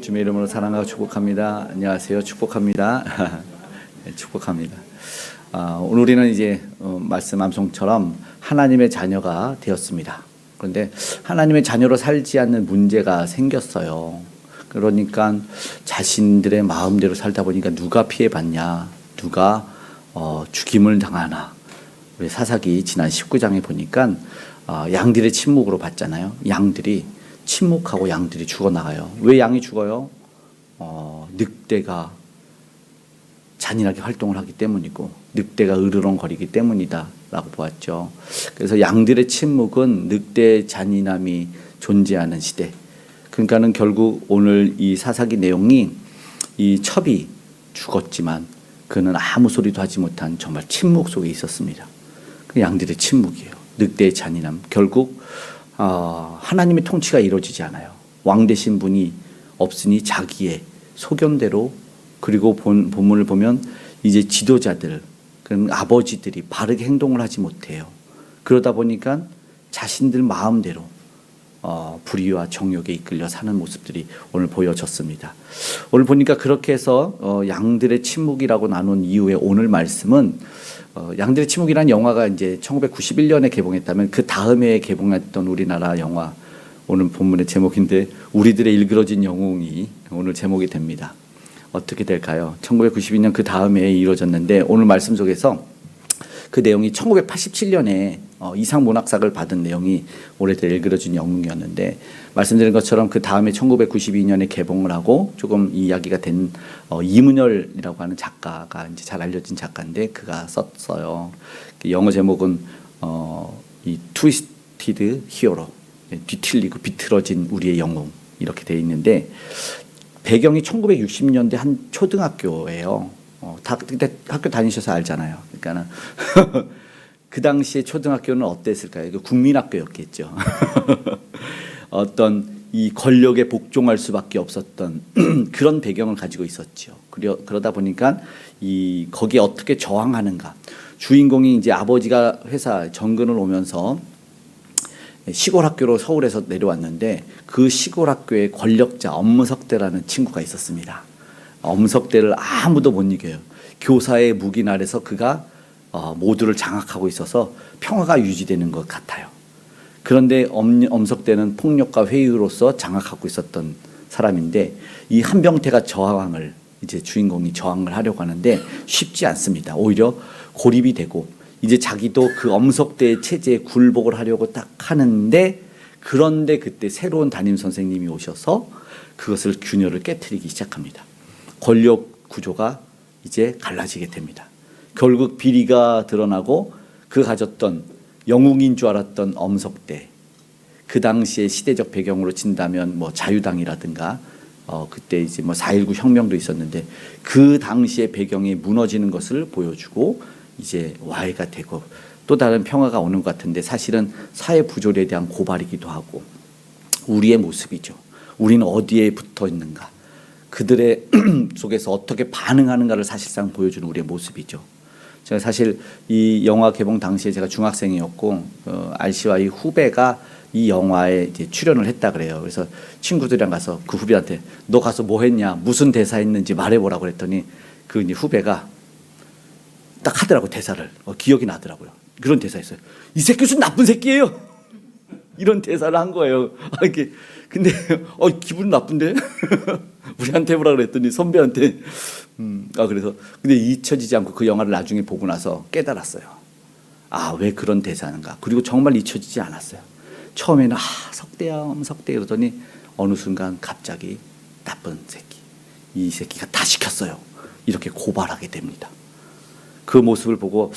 주님의 이름으로 사랑하고 축복합니다. 안녕하세요. 축복합니다. 네, 축복합니다. 오늘 우리는 이제 말씀 암송처럼 하나님의 자녀가 되었습니다. 그런데 하나님의 자녀로 살지 않는 문제가 생겼어요. 그러니까 자신들의 마음대로 살다 보니까 누가 피해받냐, 누가 죽임을 당하나. 우리 사사기 지난 19장에 보니까 양들의 침묵으로 봤잖아요. 양들이 침묵하고 양들이 죽어나가요. 왜 양이 죽어요? 늑대가 잔인하게 활동을 하기 때문이고 늑대가 으르렁거리기 때문이다 라고 보았죠. 그래서 양들의 침묵은 늑대의 잔인함이 존재하는 시대. 그러니까는 결국 오늘 이 사사기 내용이 이 첩이 죽었지만 그는 아무 소리도 하지 못한 정말 침묵 속에 있었습니다. 그 양들의 침묵이에요. 늑대의 잔인함. 결국 하나님의 통치가 이루어지지 않아요. 왕 되신 분이 없으니 자기의 소견대로, 그리고 본문을 보면 이제 지도자들, 그런 아버지들이 바르게 행동을 하지 못해요. 그러다 보니까 자신들 마음대로 불의와 정욕에 이끌려 사는 모습들이 오늘 보여졌습니다. 오늘 보니까 그렇게 해서 양들의 침묵이라고 나눈 이후에 오늘 말씀은 양들의 침묵이라는 영화가 이제 1991년에 개봉했다면 그 다음에 개봉했던 우리나라 영화, 오늘 본문의 제목인데 우리들의 일그러진 영웅이 오늘 제목이 됩니다. 어떻게 될까요? 1992년 그 다음에 이루어졌는데 오늘 말씀 속에서 그 내용이 1987년에 이상문학상을 받은 내용이 올해들 일그러진 영웅이었는데, 말씀드린 것처럼 그 다음에 1992년에 개봉을 하고 조금 이야기가 된 이문열이라고 하는 작가가 이제 잘 알려진 작가인데 그가 썼어요. 영어 제목은 이 트위스티드 히어로, 뒤틀리고 비틀어진 우리의 영웅, 이렇게 돼 있는데 배경이 1960년대 한 초등학교예요. 그때 학교 다니셔서 알잖아요. 그러니까는 그 당시에 초등학교는 어땠을까요? 국민학교였겠죠. 어떤 이 권력에 복종할 수밖에 없었던 그런 배경을 가지고 있었죠. 그러다 보니까 거기에 어떻게 저항하는가. 주인공이 이제 아버지가 회사 정근을 오면서 시골 학교로 서울에서 내려왔는데 그 시골 학교에 권력자 엄석대라는 친구가 있었습니다. 엄석대를 아무도 못 이겨요. 교사의 묵인 아래서 그가 모두를 장악하고 있어서 평화가 유지되는 것 같아요. 그런데 엄석대는 폭력과 회유로서 장악하고 있었던 사람인데 이 한병태가 저항을, 이제 주인공이 저항을 하려고 하는데 쉽지 않습니다. 오히려 고립이 되고 이제 자기도 그 엄석대의 체제에 굴복을 하려고 딱 하는데, 그런데 그때 새로운 담임 선생님이 오셔서 그것을 균열을 깨트리기 시작합니다. 권력 구조가 이제 갈라지게 됩니다. 결국 비리가 드러나고 그 가졌던 영웅인 줄 알았던 엄석대, 그 당시에 시대적 배경으로 친다면 뭐 자유당이라든가 그때 이제 뭐 4.19 혁명도 있었는데 그 당시의 배경이 무너지는 것을 보여주고 이제 와해가 되고 또 다른 평화가 오는 것 같은데, 사실은 사회 부조리에 대한 고발이기도 하고 우리의 모습이죠. 우리는 어디에 붙어 있는가, 그들의 속에서 어떻게 반응하는가를 사실상 보여주는 우리의 모습이죠. 제가 사실 이 영화 개봉 당시에 제가 중학생이었고 알씨와 이 후배가 이 영화에 이제 출연을 했다 그래요. 그래서 친구들이랑 가서 그 후배한테 너 가서 뭐 했냐, 무슨 대사 했는지 말해보라고 그랬더니 그 이제 후배가 딱 하더라고, 대사를. 기억이 나더라고요. 그런 대사였어요. 이 새끼 무슨 나쁜 새끼예요. 이런 대사를 한 거예요. 이게 근데 기분 나쁜데 우리한테 해보라 그랬더니 선배한테 그래서 근데 잊혀지지 않고 그 영화를 나중에 보고 나서 깨달았어요. 왜 그런 대사인가. 그리고 정말 잊혀지지 않았어요. 처음에는 석대야 석대 이러더니 어느 순간 갑자기 나쁜 새끼, 이 새끼가 다 시켰어요, 이렇게 고발하게 됩니다. 그 모습을 보고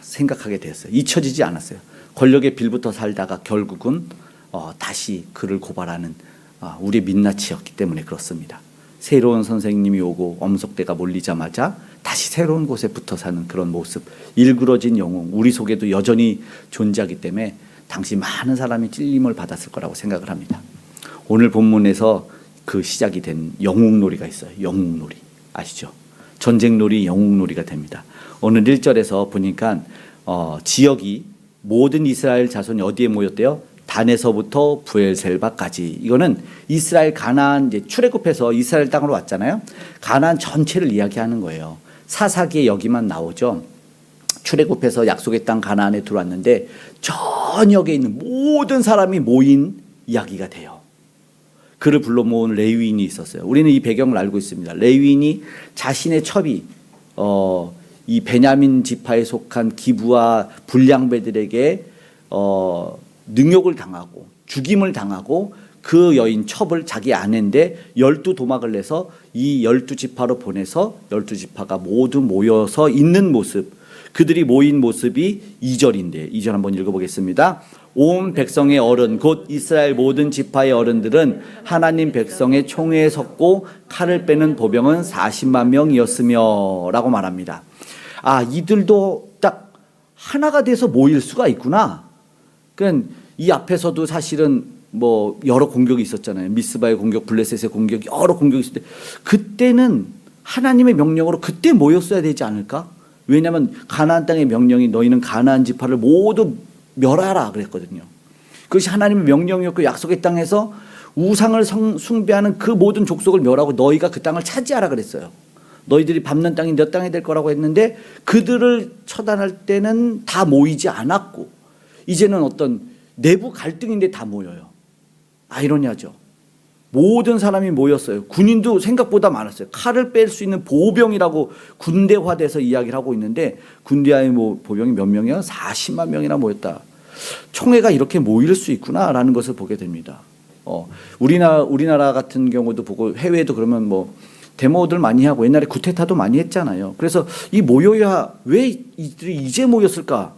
생각하게 됐어요. 잊혀지지 않았어요. 권력의 빌부터 살다가 결국은 다시 그를 고발하는 우리의 민낯이었기 때문에 그렇습니다. 새로운 선생님이 오고 엄석대가 몰리자마자 다시 새로운 곳에 붙어 사는 그런 모습, 일그러진 영웅, 우리 속에도 여전히 존재하기 때문에 당시 많은 사람이 찔림을 받았을 거라고 생각을 합니다. 오늘 본문에서 그 시작이 된 영웅놀이가 있어요. 영웅놀이 아시죠? 전쟁놀이, 영웅놀이가 됩니다. 오늘 1절에서 보니까 지역이 모든 이스라엘 자손이 어디에 모였대요? 단에서부터 부엘셀바까지. 이거는 이스라엘 가나안 이제 출애굽해서 이스라엘 땅으로 왔잖아요. 가나안 전체를 이야기하는 거예요. 사사기에 여기만 나오죠. 출애굽해서 약속의 땅 가나안에 들어왔는데 전역에 있는 모든 사람이 모인 이야기가 돼요. 그를 불러 모은 레위인이 있었어요. 우리는 이 배경을 알고 있습니다. 레위인이 자신의 첩이 이 베냐민 지파에 속한 기브와 불량배들에게 능욕을 당하고 죽임을 당하고 그 여인 첩을 자기 아내인데 12도막을 내서 이 12지파로 보내서 12지파가 모두 모여서 있는 모습, 그들이 모인 모습이 2절인데 2절 한번 읽어보겠습니다. 온 백성의 어른 곧 이스라엘 모든 지파의 어른들은 하나님 백성의 총회에 섰고 칼을 빼는 보병은 40만 명이었으며 라고 말합니다. 아, 이들도 딱 하나가 돼서 모일 수가 있구나. 그러니까 이 앞에서도 사실은 뭐 여러 공격이 있었잖아요. 미스바의 공격, 블레셋의 공격, 여러 공격이 있을 때 그때는 하나님의 명령으로 그때 모였어야 되지 않을까? 왜냐하면 가나안 땅의 명령이 너희는 가나안 지파를 모두 멸하라 그랬거든요. 그것이 하나님의 명령이었고 약속의 땅에서 우상을 숭배하는 그 모든 족속을 멸하고 너희가 그 땅을 차지하라 그랬어요. 너희들이 밟는 땅이 내 땅이 될 거라고 했는데 그들을 처단할 때는 다 모이지 않았고 이제는 어떤 내부 갈등인데 다 모여요. 아이러니하죠. 모든 사람이 모였어요. 군인도 생각보다 많았어요. 칼을 뺄 수 있는 보병이라고 군대화돼서 이야기를 하고 있는데 군대의 보병이 몇 명이야? 40만 명이나 모였다. 총회가 이렇게 모일 수 있구나라는 것을 보게 됩니다. 우리나라 같은 경우도 보고 해외에도 그러면 뭐 데모들 많이 하고 옛날에 구테타도 많이 했잖아요. 그래서 이 모여야 왜 이들이 이제 모였을까?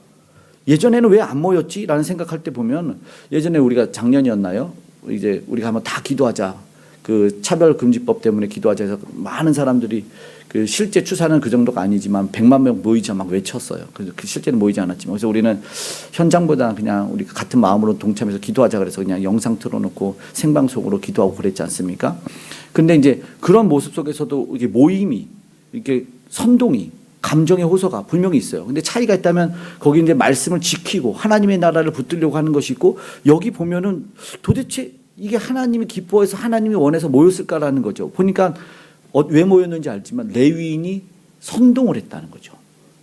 예전에는 왜 안 모였지? 라는 생각할 때 보면 예전에 우리가 작년이었나요? 이제 우리가 한번 다 기도하자. 그 차별금지법 때문에 기도하자 해서 많은 사람들이 그 실제 추사는 그 정도가 아니지만 100만 명 모이자 막 외쳤어요. 그래서 실제는 모이지 않았지만 그래서 우리는 현장보다 그냥 우리 같은 마음으로 동참해서 기도하자 그래서 그냥 영상 틀어놓고 생방송으로 기도하고 그랬지 않습니까? 근데 이제 그런 모습 속에서도 이게 모임이 이렇게 선동이 감정의 호소가 분명히 있어요. 근데 차이가 있다면 거기 이제 말씀을 지키고 하나님의 나라를 붙들려고 하는 것이 있고 여기 보면은 도대체 이게 하나님이 기뻐해서 하나님이 원해서 모였을까라는 거죠. 보니까 왜 모였는지 알지만 레위인이 선동을 했다는 거죠.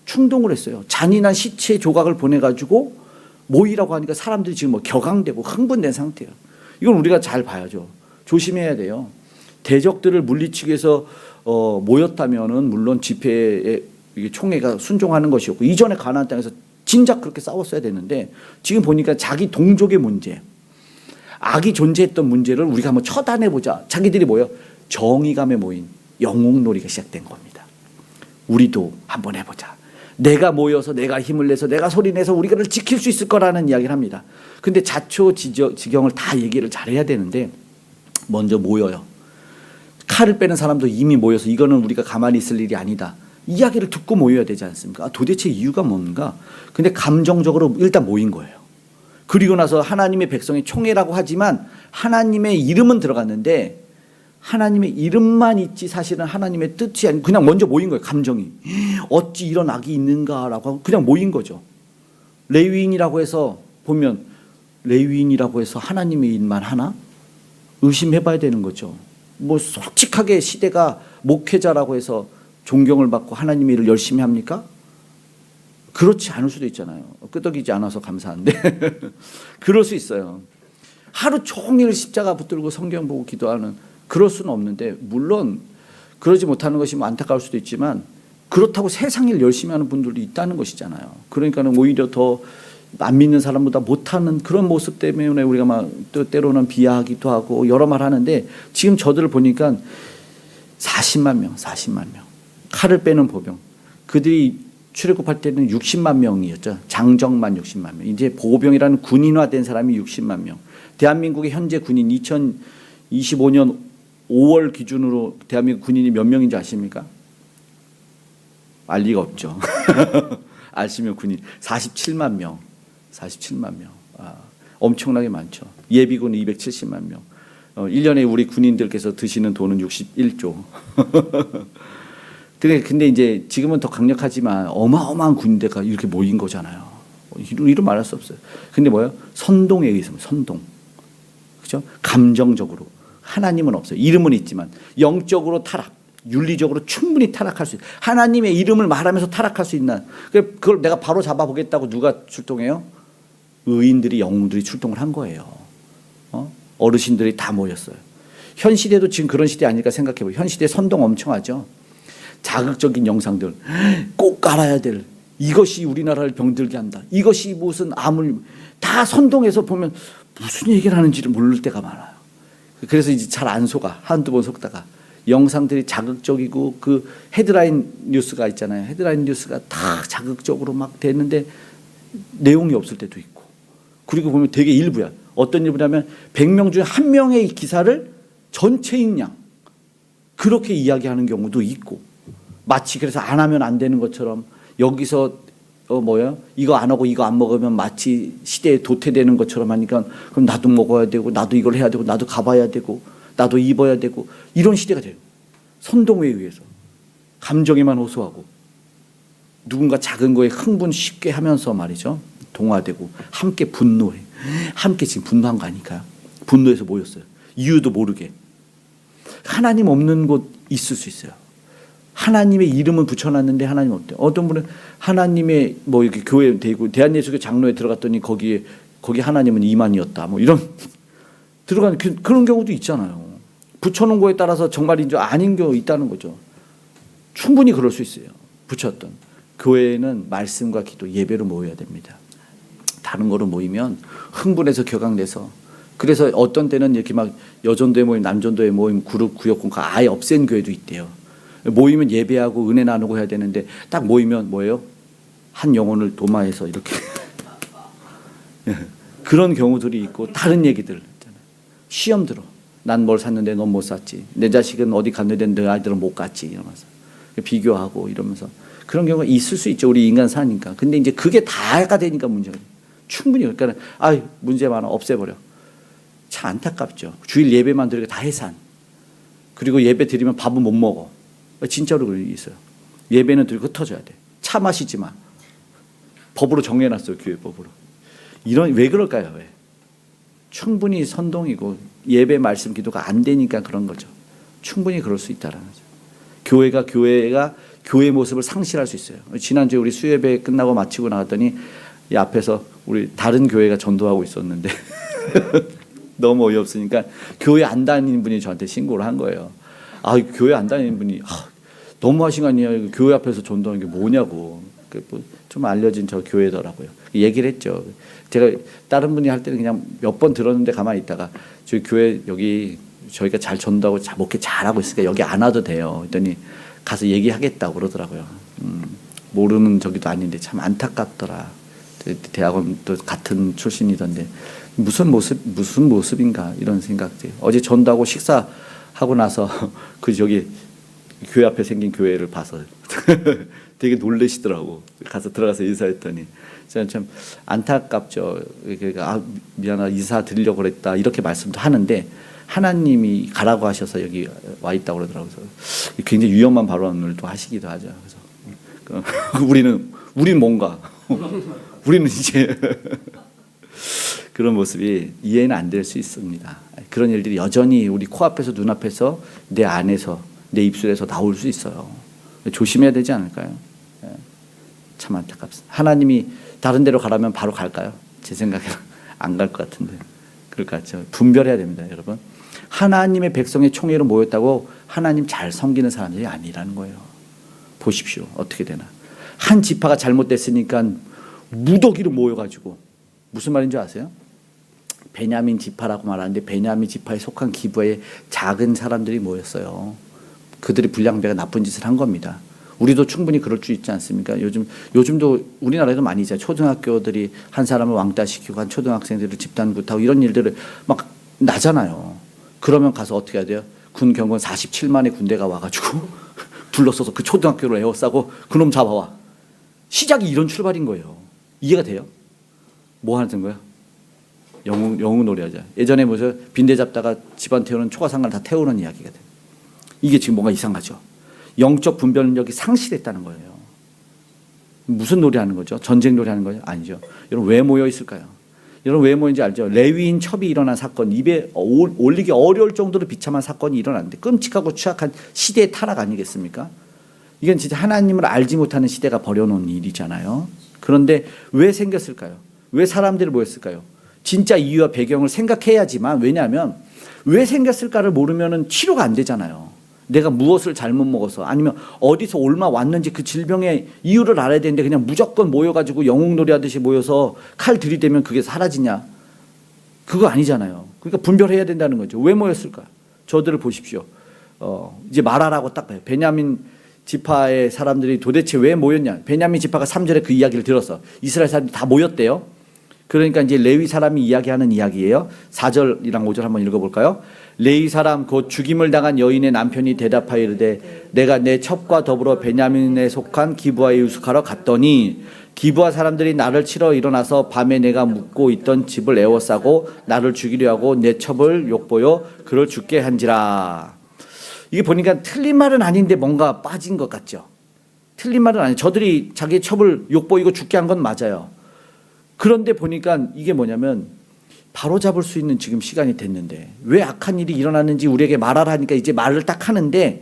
충동을 했어요. 잔인한 시체 조각을 보내가지고 모이라고 하니까 사람들이 지금 뭐 격앙되고 흥분된 상태예요. 이건 우리가 잘 봐야죠. 조심해야 돼요. 대적들을 물리치기 위해서 모였다면은 물론 집회에 총회가 순종하는 것이었고 이전에 가나안 땅에서 진작 그렇게 싸웠어야 되는데 지금 보니까 자기 동족의 문제, 악이 존재했던 문제를 우리가 한번 처단해보자. 자기들이 뭐예요? 정의감에 모인 영웅놀이가 시작된 겁니다. 우리도 한번 해보자. 내가 모여서 내가 힘을 내서 내가 소리내서 우리가 지킬 수 있을 거라는 이야기를 합니다. 근데 자초지경을 다 얘기를 잘해야 되는데 먼저 모여요. 칼을 빼는 사람도 이미 모여서 이거는 우리가 가만히 있을 일이 아니다. 이야기를 듣고 모여야 되지 않습니까? 도대체 이유가 뭔가? 근데 감정적으로 일단 모인 거예요. 그리고 나서 하나님의 백성의 총회라고 하지만 하나님의 이름은 들어갔는데 하나님의 이름만 있지 사실은 하나님의 뜻이 아니고 그냥 먼저 모인 거예요. 감정이. 어찌 이런 악이 있는가라고 하고 그냥 모인 거죠. 레위인이라고 해서 보면 레위인이라고 해서 하나님의 일만 하나? 의심해봐야 되는 거죠. 뭐 솔직하게 시대가 목회자라고 해서 존경을 받고 하나님의 일을 열심히 합니까? 그렇지 않을 수도 있잖아요. 끄덕이지 않아서 감사한데 그럴 수 있어요. 하루 종일 십자가 붙들고 성경 보고 기도하는 그럴 수는 없는데 물론 그러지 못하는 것이 뭐 안타까울 수도 있지만 그렇다고 세상 일 열심히 하는 분들도 있다는 것이잖아요. 그러니까는 오히려 더 안 믿는 사람보다 못하는 그런 모습 때문에 우리가 막 또 때로는 비하하기도 하고 여러 말 하는데 지금 저들을 보니까 40만 명 칼을 빼는 보병 그들이 출애굽할 때는 60만 명이었죠. 장정만 60만 명. 이제 보병이라는 군인화된 사람이 60만 명. 대한민국의 현재 군인 2025년 5월 기준으로 대한민국 군인이 몇 명인지 아십니까? 알 리가 없죠. 아시면 군인 47만 명. 47만 명. 엄청나게 많죠. 예비군 270만 명. 1년에 우리 군인들께서 드시는 돈은 61조. 근데 이제 지금은 더 강력하지만 어마어마한 군대가 이렇게 모인 거잖아요. 이루 말할 수 없어요. 근데 뭐예요? 선동에 의해서 선동. 그죠? 감정적으로. 하나님은 없어요. 이름은 있지만 영적으로 타락, 윤리적으로 충분히 타락할 수 있어요. 하나님의 이름을 말하면서 타락할 수 있는 그걸 내가 바로 잡아보겠다고 누가 출동해요? 의인들이 영웅들이 출동을 한 거예요. 어르신들이 다 모였어요. 현 시대도 지금 그런 시대 아닐까 생각해보세요. 현 시대 선동 엄청 하죠. 자극적인 영상들 꼭 깔아야 될 이것이 우리나라를 병들게 한다. 이것이 무슨 암을 다 선동해서 보면 무슨 얘기를 하는지를 모를 때가 많아요. 그래서 이제 잘 안 속아. 한두 번 속다가 영상들이 자극적이고 그 헤드라인 뉴스가 있잖아요. 헤드라인 뉴스가 다 자극적으로 막 되는데 내용이 없을 때도 있고. 그리고 보면 되게 일부야. 어떤 일부냐면 100명 중에 1명의 기사를 전체인 양 그렇게 이야기하는 경우도 있고 마치 그래서 안 하면 안 되는 것처럼 여기서 이거 안 하고 이거 안 먹으면 마치 시대에 도태되는 것처럼 하니까 그럼 나도 먹어야 되고 나도 이걸 해야 되고 나도 가봐야 되고 나도 입어야 되고 이런 시대가 돼요. 선동에 의해서 감정에만 호소하고 누군가 작은 거에 흥분 쉽게 하면서 말이죠. 동화되고 함께 분노해. 함께 지금 분노한 거 아닐까요? 분노해서 모였어요. 이유도 모르게. 하나님 없는 곳 있을 수 있어요. 하나님의 이름은 붙여놨는데 하나님 없대요. 어떤 분은 하나님의 이렇게 교회 되고 대한예수교 장로에 들어갔더니 거기 하나님은 이만이었다. 이런 들어가는 그런 경우도 있잖아요. 붙여놓은 거에 따라서 정말인 줄 아닌 경우 있다는 거죠. 충분히 그럴 수 있어요. 붙였던 교회는 말씀과 기도 예배로 모여야 됩니다. 다른 거로 모이면 흥분해서 격앙돼서 그래서 어떤 때는 이렇게 막 여전도회 모임, 남전도회 모임, 그룹, 구역, 공과 아예 없앤 교회도 있대요. 모이면 예배하고 은혜 나누고 해야 되는데 딱 모이면 뭐예요? 한 영혼을 도마해서 이렇게 그런 경우들이 있고 다른 얘기들 있잖아요. 시험 들어. 난 뭘 샀는데 넌 못 샀지. 내 자식은 어디 갔는데 내 아이들은 못 갔지. 이러면서 비교하고 이러면서 그런 경우가 있을 수 있죠. 우리 인간 사니까. 근데 이제 그게 다가 되니까 문제가 돼요. 충분히 그러니까 문제 많아 없애버려. 참 안타깝죠. 주일 예배만 드리고 다 해산. 그리고 예배 드리면 밥은 못 먹어. 진짜로 그런 일이 있어요. 예배는 드리고 흩어져야 돼. 차 마시지 마. 법으로 정해놨어요. 교회 법으로. 왜 그럴까요? 왜? 충분히 선동이고 예배 말씀 기도가 안 되니까 그런 거죠. 충분히 그럴 수 있다는 거죠. 교회가 교회 모습을 상실할 수 있어요. 지난주에 우리 수예배 끝나고 마치고 나갔더니 이 앞에서 우리 다른 교회가 전도하고 있었는데 너무 어이없으니까 교회 안 다니는 분이 저한테 신고를 한 거예요. 교회 안 다니는 분이 너무 하신 거 아니에요. 교회 앞에서 전도하는 게 뭐냐고. 좀 알려진 저 교회더라고요. 얘기를 했죠. 제가 다른 분이 할 때는 그냥 몇 번 들었는데 가만히 있다가 저희 교회 여기 저희가 잘 전도하고 목회 잘하고 있으니까 여기 안 와도 돼요. 그랬더니 가서 얘기하겠다고 그러더라고요. 모르는 저기도 아닌데 참 안타깝더라. 대학원도 같은 출신이던데 무슨 모습인가 이런 생각들. 어제 전도하고 식사하고 나서 저기 교회 앞에 생긴 교회를 봐서 되게 놀라시더라고. 가서 들어가서 인사했더니 저는 참 안타깝죠. 그러니까 미안하다 인사 드리려고 그랬다 이렇게 말씀도 하는데 하나님이 가라고 하셔서 여기 와 있다고 그러더라고요. 굉장히 위험한 발언을 또 하시기도 하죠. 그래서 우리는 뭔가 우리는 이제 그런 모습이 이해는 안 될 수 있습니다. 그런 일들이 여전히 우리 코앞에서 눈앞에서 내 안에서 내 입술에서 나올 수 있어요. 조심해야 되지 않을까요? 참 안타깝습니다. 하나님이 다른 데로 가라면 바로 갈까요? 제 생각에는 안 갈 것 같은데 그럴 것 같죠. 분별해야 됩니다, 여러분. 하나님의 백성의 총회로 모였다고 하나님 잘 섬기는 사람들이 아니라는 거예요. 보십시오. 어떻게 되나. 한 지파가 잘못됐으니까 무더기로 모여가지고 무슨 말인지 아세요? 베냐민 지파라고 말하는데 베냐민 지파에 속한 기부에 작은 사람들이 모였어요. 그들이 불량배가 나쁜 짓을 한 겁니다. 우리도 충분히 그럴 수 있지 않습니까? 요즘도 우리나라에도 많이 있잖아요. 초등학교들이 한 사람을 왕따시키고 한 초등학생들을 집단구타하고 이런 일들을 막 나잖아요. 그러면 가서 어떻게 해야 돼요? 군 경관 47만의 군대가 와가지고 둘러서서 그 초등학교를 에워싸고 그놈 잡아와. 시작이 이런 출발인 거예요. 이해가 돼요? 뭐 하는 거야? 영웅 놀이하자. 예전에 빈대 잡다가 집안 태우는 초가상관 다 태우는 이야기가 돼요. 이게 지금 뭔가 이상하죠. 영적 분별력이 상실했다는 거예요. 무슨 놀이 하는 거죠? 전쟁 놀이 하는 거죠? 아니죠. 여러분 왜 모여 있을까요? 여러분 왜 모인지 알죠? 레위인 첩이 일어난 사건, 입에 올리기 어려울 정도로 비참한 사건이 일어났는데 끔찍하고 추악한 시대의 타락 아니겠습니까? 이건 진짜 하나님을 알지 못하는 시대가 벌여놓은 일이잖아요. 그런데 왜 생겼을까요? 왜 사람들이 모였을까요? 진짜 이유와 배경을 생각해야지만, 왜냐하면 왜 생겼을까를 모르면 치료가 안 되잖아요. 내가 무엇을 잘못 먹어서, 아니면 어디서 옮아 왔는지 그 질병의 이유를 알아야 되는데 그냥 무조건 모여가지고 영웅놀이 하듯이 모여서 칼 들이대면 그게 사라지냐? 그거 아니잖아요. 그러니까 분별해야 된다는 거죠. 왜 모였을까? 저들을 보십시오. 이제 말하라고 딱 봐요. 베냐민 지파의 사람들이 도대체 왜 모였냐? 베냐민 지파가 3절에 그 이야기를 들었어. 이스라엘 사람들이 다 모였대요. 그러니까 이제 레위 사람이 이야기하는 이야기예요. 4절이랑 5절 한번 읽어볼까요? 레위 사람 곧 죽임을 당한 여인의 남편이 대답하여 이르되 내가 내 첩과 더불어 베냐민에 속한 기브아에 유숙하러 갔더니 기브아 사람들이 나를 치러 일어나서 밤에 내가 묵고 있던 집을 에워싸고 나를 죽이려 하고 내 첩을 욕보여 그를 죽게 한지라. 이게 보니까 틀린 말은 아닌데 뭔가 빠진 것 같죠. 틀린 말은 아니에요. 저들이 자기 첩을 욕보이고 죽게 한 건 맞아요. 그런데 보니까 이게 뭐냐면 바로 잡을 수 있는 지금 시간이 됐는데 왜 악한 일이 일어났는지 우리에게 말하라 하니까 이제 말을 딱 하는데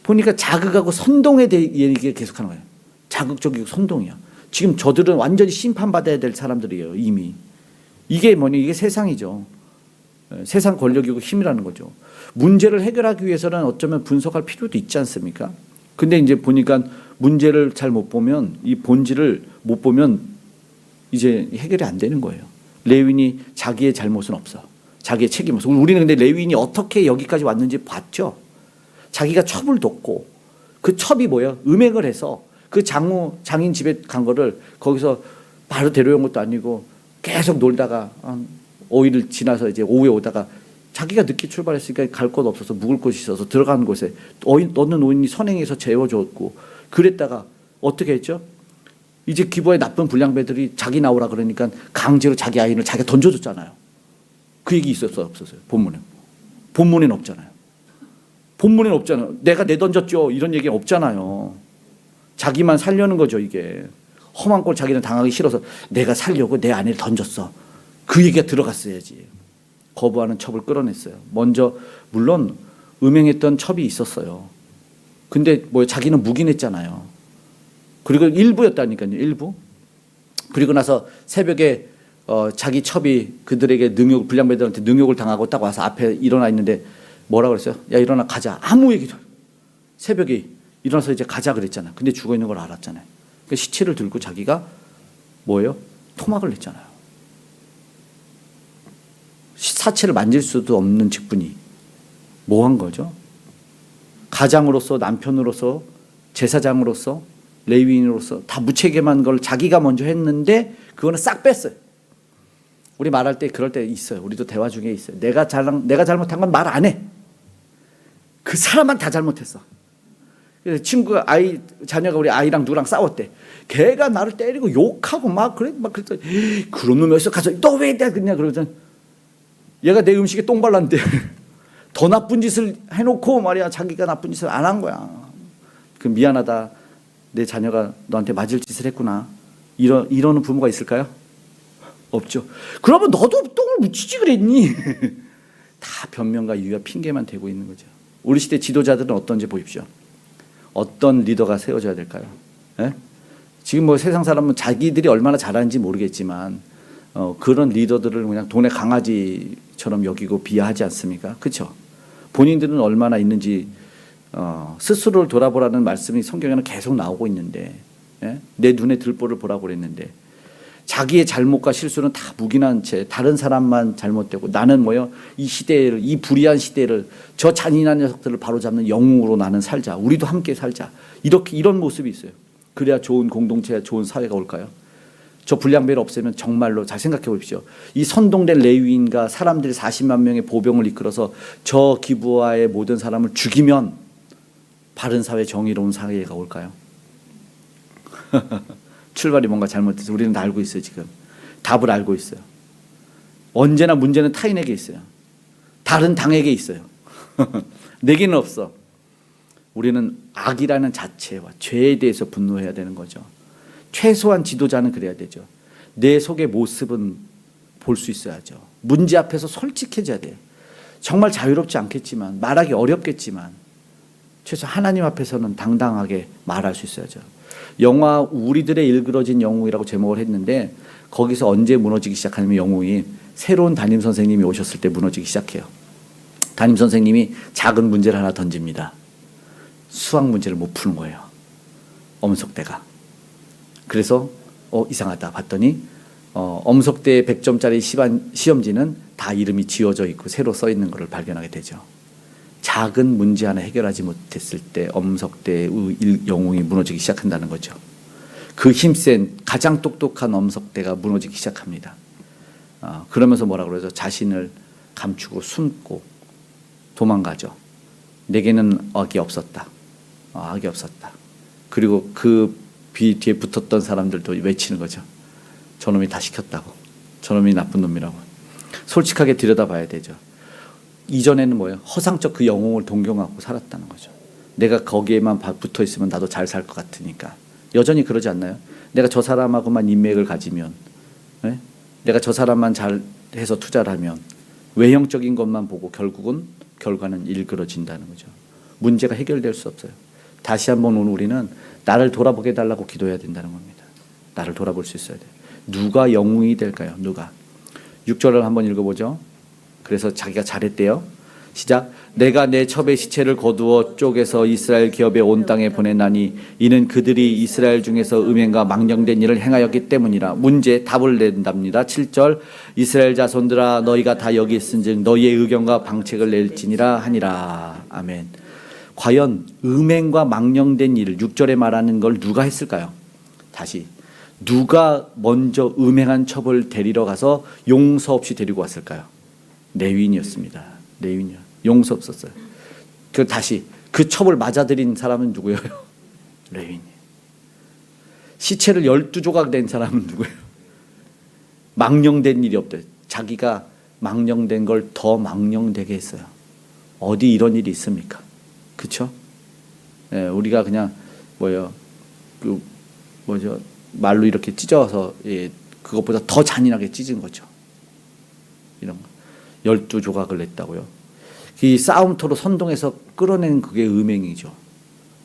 보니까 자극하고 선동에 대해 얘기를 계속하는 거예요. 자극적이고 선동이야. 지금 저들은 완전히 심판받아야 될 사람들이에요. 이미. 이게 뭐니? 이게 세상이죠. 세상 권력이고 힘이라는 거죠. 문제를 해결하기 위해서는 어쩌면 분석할 필요도 있지 않습니까? 근데 이제 보니까 문제를 잘 못 보면, 이 본질을 못 보면 이제 해결이 안 되는 거예요. 레위인이 자기의 잘못은 없어. 자기의 책임은 없어. 우리는 근데 레위인이 어떻게 여기까지 왔는지 봤죠. 자기가 첩을 뒀고 그 첩이 뭐예요? 음행을 해서 그 장인 집에 간 거를 거기서 바로 데려온 것도 아니고 계속 놀다가 5일을 지나서 이제 오후에 오다가 자기가 늦게 출발했으니까 갈 곳 없어서 묵을 곳이 있어서 들어가는 곳에 얻는 노인이 선행해서 재워줬고 그랬다가 어떻게 했죠? 이제 기부의 나쁜 불량배들이 자기 나오라 그러니까 강제로 자기 아이를 자기가 던져줬잖아요. 그 얘기 있었어요? 없었어요? 본문에. 본문에는 없잖아요. 본문에는 없잖아요. 내가 내던졌죠. 이런 얘기 없잖아요. 자기만 살려는 거죠, 이게. 험한 꼴 자기는 당하기 싫어서 내가 살려고 내 아내를 던졌어. 그 얘기가 들어갔어야지. 거부하는 첩을 끌어냈어요. 먼저 물론 음행했던 첩이 있었어요. 근데 뭐 자기는 묵인했잖아요. 그리고 일부였다니까요. 일부. 그리고 나서 새벽에 자기 첩이 그들에게 불량배들한테 능욕을 당하고 딱 와서 앞에 일어나 있는데 뭐라 그랬어요? 야 일어나 가자. 아무 얘기도. 새벽에 일어나서 이제 가자 그랬잖아요. 근데 죽어 있는 걸 알았잖아요. 그러니까 시체를 들고 자기가 뭐예요? 토막을 냈잖아요. 사체를 만질 수도 없는 직분이 뭐 한 거죠? 가장으로서, 남편으로서, 제사장으로서, 레위인으로서 다 무책임한 걸 자기가 먼저 했는데 그거는 싹 뺐어요. 우리 말할 때 그럴 때 있어요. 우리도 대화 중에 있어요. 내가 잘못한 건 말 안 해. 그 사람만 다 잘못했어. 그래서 친구가 자녀가 우리 아이랑 누구랑 싸웠대. 걔가 나를 때리고 욕하고 막 그랬더니 그런 놈이 어디서 가서 너 왜 그랬냐 그러더니 얘가 내 음식에 똥 발랐는데 더 나쁜 짓을 해놓고 말이야 자기가 나쁜 짓을 안 한 거야. 그 미안하다. 내 자녀가 너한테 맞을 짓을 했구나. 이러는 부모가 있을까요? 없죠. 그러면 너도 똥을 묻히지 그랬니? 다 변명과 이유와 핑계만 대고 있는 거죠. 우리 시대 지도자들은 어떤지 보십시오. 어떤 리더가 세워져야 될까요? 예? 지금 뭐 세상 사람은 자기들이 얼마나 잘하는지 모르겠지만 그런 리더들을 그냥 동네 강아지처럼 여기고 비하하지 않습니까? 그렇죠? 본인들은 얼마나 있는지 스스로를 돌아보라는 말씀이 성경에는 계속 나오고 있는데 예? 내 눈에 들보를 보라고 그랬는데 자기의 잘못과 실수는 다 묵인한 채 다른 사람만 잘못되고 나는 뭐요? 이 시대를 이 불의한 시대를 저 잔인한 녀석들을 바로잡는 영웅으로 나는 살자. 우리도 함께 살자. 이런 모습이 있어요. 그래야 좋은 공동체야 좋은 사회가 올까요? 저 불량배를 없애면 정말로 잘 생각해 보십시오. 이 선동된 레위인과 사람들이 40만 명의 보병을 이끌어서 저 기브아의 모든 사람을 죽이면 바른 사회, 정의로운 사회가 올까요? 출발이 뭔가 잘못돼서 우리는 다 알고 있어요. 지금 답을 알고 있어요. 언제나 문제는 타인에게 있어요. 다른 당에게 있어요. 내게는 없어. 우리는 악이라는 자체와 죄에 대해서 분노해야 되는 거죠. 최소한 지도자는 그래야 되죠. 내 속의 모습은 볼 수 있어야죠. 문제 앞에서 솔직해져야 돼요. 정말 자유롭지 않겠지만, 말하기 어렵겠지만 최소 하나님 앞에서는 당당하게 말할 수 있어야죠. 영화 우리들의 일그러진 영웅이라고 제목을 했는데, 거기서 언제 무너지기 시작하냐면 영웅이 새로운 담임 선생님이 오셨을 때 무너지기 시작해요. 담임 선생님이 작은 문제를 하나 던집니다. 수학 문제를 못 푸는 거예요. 엄석대가. 그래서 이상하다 봤더니 엄석대의 100점짜리 시험지는 다 이름이 지워져 있고 새로 써 있는 것을 발견하게 되죠. 작은 문제 하나 해결하지 못했을 때 엄석대의 영웅이 무너지기 시작한다는 거죠. 그 힘센 가장 똑똑한 엄석대가 무너지기 시작합니다. 그러면서 뭐라 그러죠? 자신을 감추고 숨고 도망가죠. 내게는 악이 없었다. 악이 없었다. 그리고 그 뒤에 붙었던 사람들도 외치는 거죠. 저놈이 다 시켰다고. 저놈이 나쁜 놈이라고. 솔직하게 들여다봐야 되죠. 이전에는 뭐예요? 허상적 그 영웅을 동경하고 살았다는 거죠. 내가 거기에만 붙어 있으면 나도 잘 살 것 같으니까. 여전히 그러지 않나요? 내가 저 사람하고만 인맥을 가지면, 네? 내가 저 사람만 잘 해서 투자를 하면, 외형적인 것만 보고 결국은 결과는 일그러진다는 거죠. 문제가 해결될 수 없어요. 다시 한번 오늘 우리는 나를 돌아보게 해달라고 기도해야 된다는 겁니다. 나를 돌아볼 수 있어야 돼요. 누가 영웅이 될까요? 누가? 6절을 한번 읽어보죠. 그래서 자기가 잘했대요. 시작. 내가 내 첩의 시체를 거두어 쪼개서 이스라엘 기업에 온 땅에 보내나니 이는 그들이 이스라엘 중에서 음행과 망령된 일을 행하였기 때문이라. 문제 답을 낸답니다. 7절. 이스라엘 자손들아 너희가 다 여기 있은즉 너희의 의견과 방책을 낼지니라 하니라. 아멘. 과연 음행과 망령된 일을 6절에 말하는 걸 누가 했을까요? 다시. 누가 먼저 음행한 첩을 데리러 가서 용서 없이 데리고 왔을까요? 레위인이었습니다. 레위인이요. 용서 없었어요. 다시 그 첩을 맞아들인 사람은 누구예요? 레위인. 시체를 12조각 낸 사람은 누구예요? 망령된 일이 없대요. 자기가 망령된 걸 더 망령되게 했어요. 어디 이런 일이 있습니까? 그렇죠? 예, 우리가 그냥 말로 이렇게 찢어서 그것보다 더 잔인하게 찢은 거죠. 이런 거. 12조각을 냈다고요. 이 싸움터로 선동해서 끌어낸 그게 음행이죠.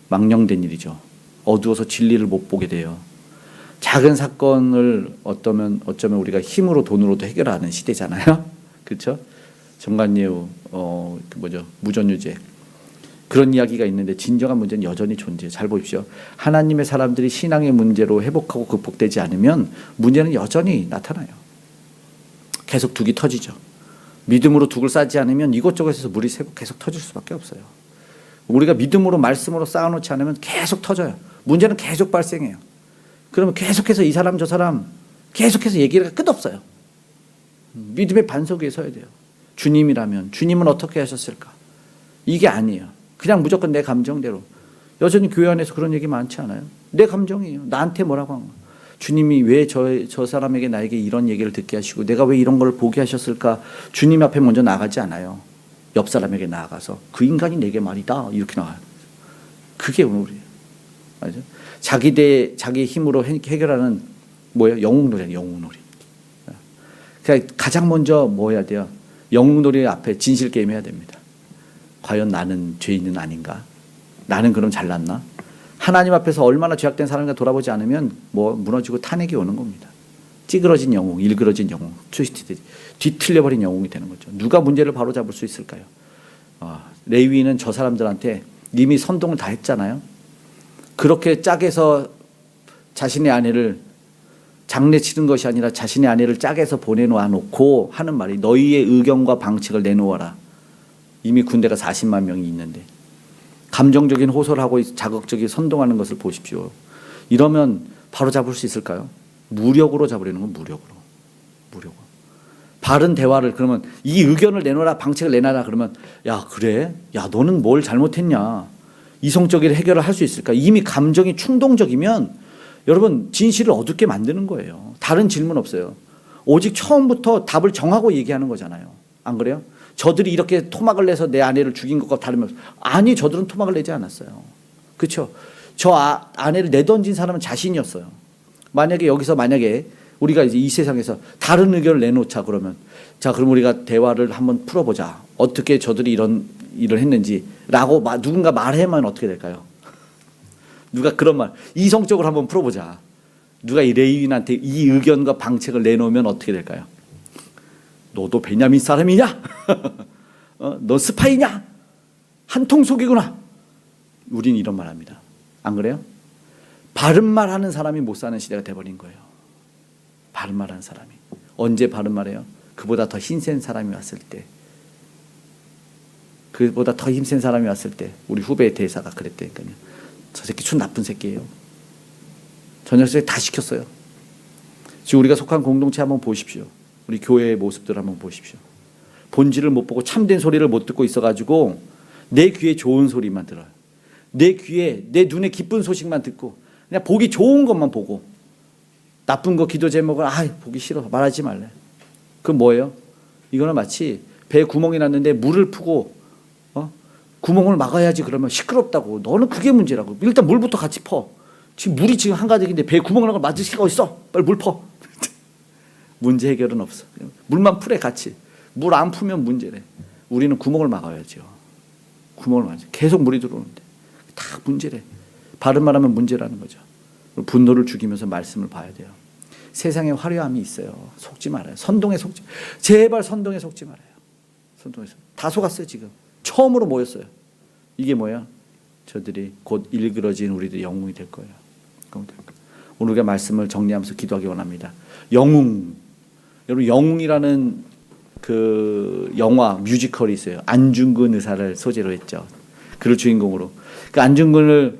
망령된 일이죠. 어두워서 진리를 못 보게 돼요. 작은 사건을 어쩌면 우리가 힘으로 돈으로도 해결하는 시대잖아요. 그렇죠? 정관예우, 무전유죄. 그런 이야기가 있는데 진정한 문제는 여전히 존재해요. 잘 보십시오. 하나님의 사람들이 신앙의 문제로 회복하고 극복되지 않으면 문제는 여전히 나타나요. 계속 둑이 터지죠. 믿음으로 둑을 쌓지 않으면 이곳저곳에서 물이 새고 계속 터질 수밖에 없어요. 우리가 믿음으로 말씀으로 쌓아놓지 않으면 계속 터져요. 문제는 계속 발생해요. 그러면 계속해서 이 사람 저 사람 계속해서 얘기가 끝없어요. 믿음의 반석 위에 서야 돼요. 주님이라면 주님은 어떻게 하셨을까? 이게 아니에요. 그냥 무조건 내 감정대로. 여전히 교회 안에서 그런 얘기 많지 않아요? 내 감정이에요. 나한테 뭐라고 한 거야. 주님이 왜 저 사람에게 나에게 이런 얘기를 듣게 하시고 내가 왜 이런 걸 보게 하셨을까? 주님 앞에 먼저 나가지 않아요. 옆 사람에게 나아가서 그 인간이 내게 말이다 이렇게 나와요. 그게 오늘이에요. 맞죠? 자기 힘으로 해결하는 뭐예요? 영웅놀이예요. 영웅놀이. 그러니까 가장 먼저 뭐 해야 돼요? 영웅놀이 앞에 진실 게임 해야 됩니다. 과연 나는 죄인은 아닌가? 나는 그럼 잘났나? 하나님 앞에서 얼마나 죄악된 사람인가 돌아보지 않으면 무너지고 탄핵이 오는 겁니다. 찌그러진 영웅, 일그러진 영웅, 뒤틀려버린 영웅이 되는 거죠. 누가 문제를 바로잡을 수 있을까요? 레위인은 저 사람들한테 이미 선동을 다 했잖아요. 그렇게 짝에서 자신의 아내를 장례치는 것이 아니라 자신의 아내를 짝에서 보내놓아 놓고 하는 말이 너희의 의견과 방책을 내놓아라. 이미 군대가 40만 명이 있는데 감정적인 호소를 하고 자극적인 선동하는 것을 보십시오. 이러면 바로 잡을 수 있을까요? 무력으로 잡으려는 건 무력으로. 바른 대화를 그러면 이 의견을 내놓아라 방책을 내놔라 그러면 야 그래? 야 너는 뭘 잘못했냐? 이성적인 해결을 할 수 있을까? 이미 감정이 충동적이면 여러분 진실을 어둡게 만드는 거예요. 다른 질문 없어요. 오직 처음부터 답을 정하고 얘기하는 거잖아요. 안 그래요? 저들이 이렇게 토막을 내서 내 아내를 죽인 것과 다르면서 아니 저들은 토막을 내지 않았어요. 그렇죠? 저 아내를 내던진 사람은 자신이었어요. 만약에 여기서 우리가 이제 이 세상에서 다른 의견을 내놓자 그러면 자 그럼 우리가 대화를 한번 풀어보자. 어떻게 저들이 이런 일을 했는지라고 누군가 말하면 어떻게 될까요? 누가 그런 말 이성적으로 한번 풀어보자. 누가 이 레위인한테 이 의견과 방책을 내놓으면 어떻게 될까요? 너도 베냐민 사람이냐? 너 스파이냐? 한통 속이구나. 우린 이런 말 합니다. 안 그래요? 바른 말 하는 사람이 못 사는 시대가 돼버린 거예요. 바른 말 하는 사람이. 언제 바른 말해요? 그보다 더 힘센 사람이 왔을 때. 그보다 더 힘센 사람이 왔을 때 우리 후배 대사가 그랬다니까요. 저 새끼 춘 나쁜 새끼예요. 저 녀석이 다 시켰어요. 지금 우리가 속한 공동체 한번 보십시오. 우리 교회의 모습들 한번 보십시오. 본질을 못 보고 참된 소리를 못 듣고 있어가지고 내 귀에 좋은 소리만 들어요. 내 귀에 내 눈에 기쁜 소식만 듣고 그냥 보기 좋은 것만 보고 나쁜 거 기도 제목을 보기 싫어 말하지 말래. 그건 뭐예요? 이거는 마치 배에 구멍이 났는데 물을 푸고 구멍을 막아야지 그러면 시끄럽다고. 너는 그게 문제라고. 일단 물부터 같이 퍼. 지금 물이 지금 한가득인데 배에 구멍 난 걸 맞을 시가 어딨어? 빨리 물 퍼. 문제 해결은 없어. 물만 풀에 같이. 물 안 푸면 문제래. 우리는 구멍을 막아야죠. 구멍을 막아야지. 계속 물이 들어오는데 다 문제래. 바른 말하면 문제라는 거죠. 분노를 죽이면서 말씀을 봐야 돼요. 세상에 화려함이 있어요. 속지 말아요. 선동에 속지. 제발 선동에 속지 말아요. 선동에서 다 속았어요 지금. 처음으로 모였어요. 이게 뭐야? 저들이 곧 일그러진 우리들의 영웅이 될 거예요. 오늘 우리가 말씀을 정리하면서 기도하기 원합니다. 영웅. 여러분 영웅이라는 그 영화 뮤지컬이 있어요. 안중근 의사를 소재로 했죠. 그를 주인공으로. 그 안중근을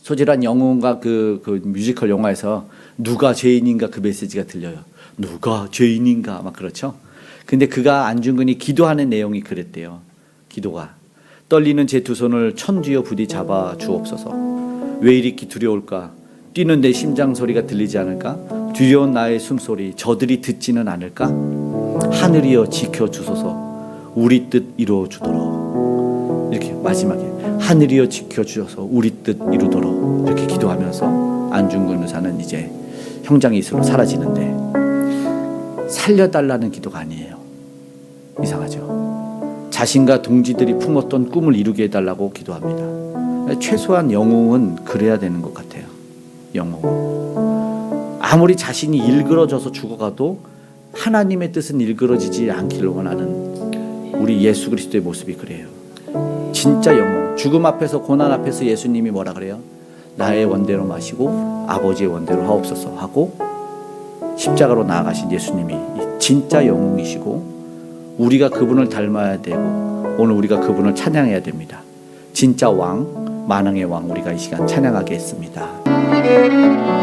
소재로 한 영웅과 그 뮤지컬 영화에서 누가 죄인인가 그 메시지가 들려요. 누가 죄인인가 막 그렇죠. 근데 그가 안중근이 기도하는 내용이 그랬대요. 기도가 떨리는 제 두 손을 천주여 부디 잡아 주옵소서. 왜 이렇게 두려울까? 뛰는 내 심장 소리가 들리지 않을까? 두려운 나의 숨소리 저들이 듣지는 않을까? 하늘이여 지켜주소서. 우리 뜻 이루어주도록. 이렇게 마지막에 하늘이여 지켜주셔서 우리 뜻 이루도록 이렇게 기도하면서 안중근 의사는 이제 형장의 이슬로 사라지는데 살려달라는 기도가 아니에요. 이상하죠. 자신과 동지들이 품었던 꿈을 이루게 해달라고 기도합니다. 최소한 영웅은 그래야 되는 것 같아요. 영웅은 아무리 자신이 일그러져서 죽어가도 하나님의 뜻은 일그러지지 않기를 원하는 우리 예수 그리스도의 모습이 그래요. 진짜 영웅. 죽음 앞에서 고난 앞에서 예수님이 뭐라 그래요? 나의 원대로 마시고 아버지의 원대로 하옵소서 하고 십자가로 나아가신 예수님이 진짜 영웅이시고 우리가 그분을 닮아야 되고 오늘 우리가 그분을 찬양해야 됩니다. 진짜 왕, 만왕의 왕 우리가 이 시간 찬양하게 했습니다.